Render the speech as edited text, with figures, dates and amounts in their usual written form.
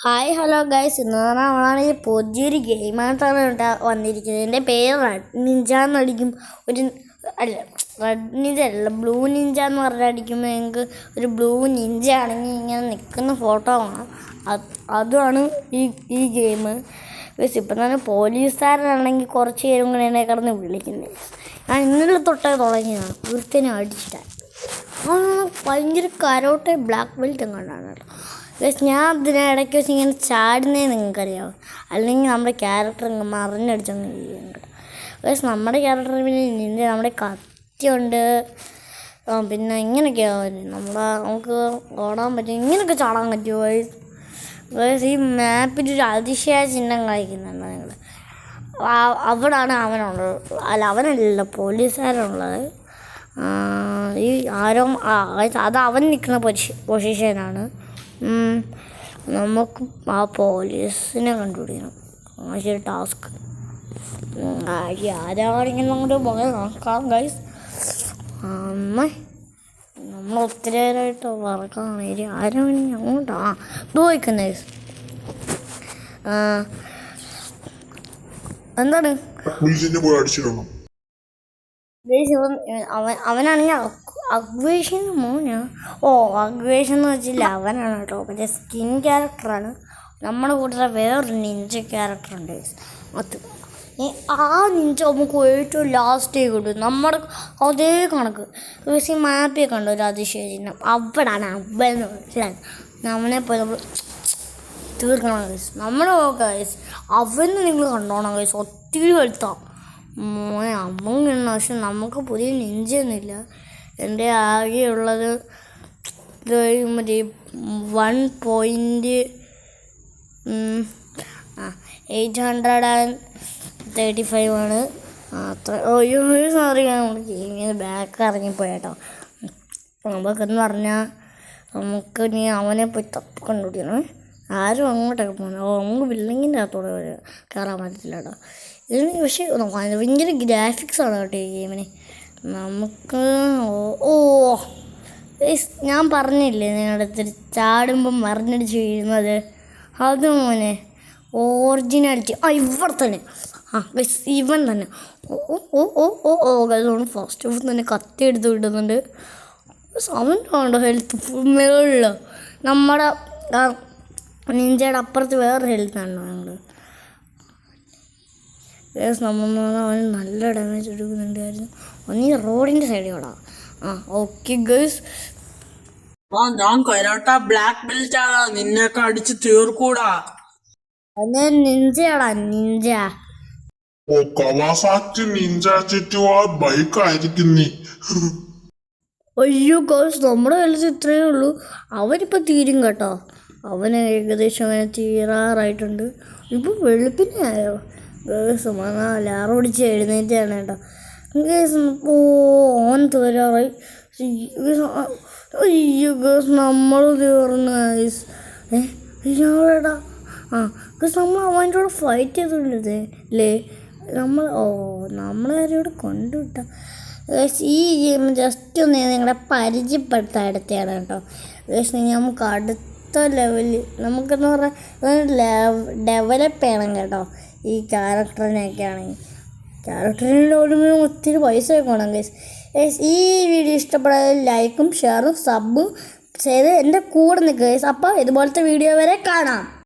Hi hello guys, ഇന്ന് പറഞ്ഞാൽ നമ്മളാണെങ്കിൽ പുതിയൊരു ഗെയിമായിട്ടാണ് വന്നിരിക്കുന്നത്. എൻ്റെ പേര് റെഡ് നിഞ്ച എന്നടിക്കും. അല്ല, റെഡ് നിഞ്ച അല്ല, ബ്ലൂ നിഞ്ച എന്ന് പറഞ്ഞടിക്കുമ്പോൾ നിങ്ങൾക്ക് ഒരു ബ്ലൂ നിഞ്ച ആണെങ്കിൽ ഇങ്ങനെ നിൽക്കുന്ന ഫോട്ടോ കാണാം. അതുമാണ് ഈ ഗെയിം. ഗൈസ് ഇപ്പം തന്നെ പോലീസുകാരനാണെങ്കിൽ കുറച്ച് പേരും കൂടെ എന്നെ കിടന്ന് വിളിക്കുന്നത്. ഞാൻ ഇന്നലെ തൊട്ടേ തുടങ്ങിയതാണ് ഒരുത്തനെ അടിച്ചിട്ടാണ്. ഭയങ്കര കരോട്ടെ ബ്ലാക്ക് ബെൽറ്റ് കണ്ടാണ് കേട്ടോ. ഞാൻ ഇതിനിടയ്ക്ക് വെച്ച് ഇങ്ങനെ ചാടുന്നേ നിങ്ങൾക്കറിയാമോ? അല്ലെങ്കിൽ നമ്മുടെ ക്യാരക്ടർ മറിഞ്ഞടിച്ചൊന്നും ചെയ്യുന്നുണ്ട്. നമ്മുടെ ക്യാരക്ടർ പിന്നെ നമ്മുടെ കത്തിയുണ്ട്, പിന്നെ ഇങ്ങനെയൊക്കെയാണ് നമുക്ക് ഓടാൻ പറ്റും, ഇങ്ങനെയൊക്കെ ചാടാൻ പറ്റുമോ? ഈ മാപ്പിൽ ഒരു അതിശയ ചിഹ്നം കാണിക്കുന്നുണ്ട് നിങ്ങൾ. അവിടാണ് അവനുള്ളത്. അല്ല, അവനല്ലല്ലോ, പോലീസുകാരുള്ളത്. ഈ ആരോ അത് അവൻ നിൽക്കുന്ന പൊസിഷനാണ്. നമുക്ക് ആ പോലീസിനെ കണ്ടുപിടിക്കണം. ശരി, ടാസ്ക് ആരാണെങ്കിലും അങ്ങോട്ട് പോയി നോക്കാം ഗൈസ്. നമ്മൾ ഒത്തിരി നേരമായിട്ട് വറക്കാണ്. ആരാണെങ്കിൽ അങ്ങോട്ടാ പോയിക്കുന്ന ഗൈസ്. എന്താണ് അവനാണെങ്കിൽ അഗ്വേഷൻ മോനാ. അഗ്വേഷൻ എന്ന് വെച്ചില്ല, അവനാണ് കേട്ടോ. മറ്റേ സ്കിൻ ക്യാരക്ടറാണ്. നമ്മുടെ കൂട്ടത്തിലെ വേറൊരു നിഞ്ച ക്യാരക്ടറുണ്ട്. അത് ആ നിഞ്ച നമുക്ക് ഏറ്റവും ലാസ്റ്റേ കിട്ടും. നമ്മുടെ അതേ കണക്ക് ഈ മാപ്പിൽ കണ്ടു ഒരു അതിശയ ചിഹ്നം, അവിടാണ് അവന്ന് മനസ്സിലായി. നമ്മളെ പോയി നമ്മൾ തീർക്കണം ഗൈസ്. നമ്മൾ ഗൈസ് അവന്ന് നിങ്ങൾ കണ്ടോണം ഗൈസ്, ഒത്തിരി വലുത്താം അമ്മങ്ങണ്. പക്ഷെ നമുക്ക് പുതിയ നിഞ്ചയൊന്നുമില്ല. എൻ്റെ ആകെയുള്ളത് മറ്റേ 1.835 ആണ്. അത്ര സോറി, നമ്മൾ ഇങ്ങനെ ബാക്ക് ഇറങ്ങിപ്പോയേട്ടോ. നമുക്കെന്ന് പറഞ്ഞാൽ നമുക്ക് ഇനി അവനെ പോയി കണ്ടുപിടിക്കണം. ആരും അങ്ങോട്ടൊക്കെ പോകുന്നത് നമുക്ക് ബിൽഡിങ്ങിൻ്റെ അകത്തോടെ കയറാൻ പറ്റത്തില്ല കേട്ടോ. ഇതിന് പക്ഷേ ഭയങ്കര ഗ്രാഫിക്സാണ് കേട്ടോ ഈ ഗെയിമിന്. നമുക്ക് ഞാൻ പറഞ്ഞില്ലേ നിങ്ങളുടെ അടുത്ത് ചാടുമ്പം മറിഞ്ഞടിച്ച് വീഴുന്നത്, അത് മോനെ ഒറിജിനാലിറ്റി ഇവിടെ തന്നെ. ഇവൻ തന്നെ അതുകൊണ്ട് ഫസ്റ്റ് ഓഫ് തന്നെ കത്തി എടുത്ത് വിടുന്നുണ്ട്. അവൻ കണ്ടോ ഹെൽത്ത് മുകളിൽ, നമ്മുടെ നിഞ്ചയുടെ അപ്പുറത്ത് വേറെ ഹെൽത്താണോ ഞങ്ങൾ. അവന് നല്ല ഡാമേജ് എടുക്കുന്നുണ്ടായിരുന്നു. ഒന്ന് ഈ റോഡിൻ്റെ സൈഡിൽ ഓടാം. ഓക്കെ ഗേസ്, ഞാൻ കരാട്ട ബ്ലാക്ക് ബെൽറ്റ് ആണ്, നിന്നെയൊക്കെ അടിച്ച് തീർക്കൂടാ. അതെ നിഞ്ചയാടാ, നിഞ്ച. അയ്യോ ഗേസ്, നമ്മുടെ കളിച്ച് ഇത്രയേ ഉള്ളൂ. അവനിപ്പോൾ തീരും കേട്ടോ. അവന് ഏകദേശം അവനെ തീരാറായിട്ടുണ്ട്. ഇപ്പം വെളുപ്പിനെ ആയോ ഗേസ്? ലാറോടിച്ച് എഴുന്നേറ്റാണ് കേട്ടോ ഗേസ്. ഓൻ തീരാറായി. അയ്യോ ഗേസ്, നമ്മൾ തീർന്നു ഗേസ്. ഞാടാ ഗേസ്, നമ്മൾ അവൻ്റെ കൂടെ ഫൈറ്റ് ചെയ്തിട്ടുണ്ട് അല്ലേ? നമ്മളാരും ഇവിടെ കൊണ്ടുവിട്ട ഗേസ്. ഈ ഗെയിം ജസ്റ്റ് ഒന്ന് നിങ്ങളെ പരിചയപ്പെടുത്താൻ എടുത്തതാണ് കേട്ടോ ഗേസ്. നമുക്ക് അടുത്ത ലെവലിൽ നമുക്കെന്ന് പറഞ്ഞാൽ ഡെവലപ്പ് ചെയ്യണം കേട്ടോ ഈ ക്യാരക്ടറിനെയൊക്കെ ആണെങ്കിൽ. ക്യാരക്ടറിൻ്റെ ഓടുമ്പോൾ ഒത്തിരി പൈസ വെക്കണം ഗൈസ്. ഈ വീഡിയോ ഇഷ്ടപ്പെടാൻ ലൈക്കും ഷെയറും സബും ചെയ്ത് എൻ്റെ കൂടെ നിൽക്കുക ഗൈസ്. അപ്പോൾ ഇതുപോലത്തെ വീഡിയോ വരെ കാണാം.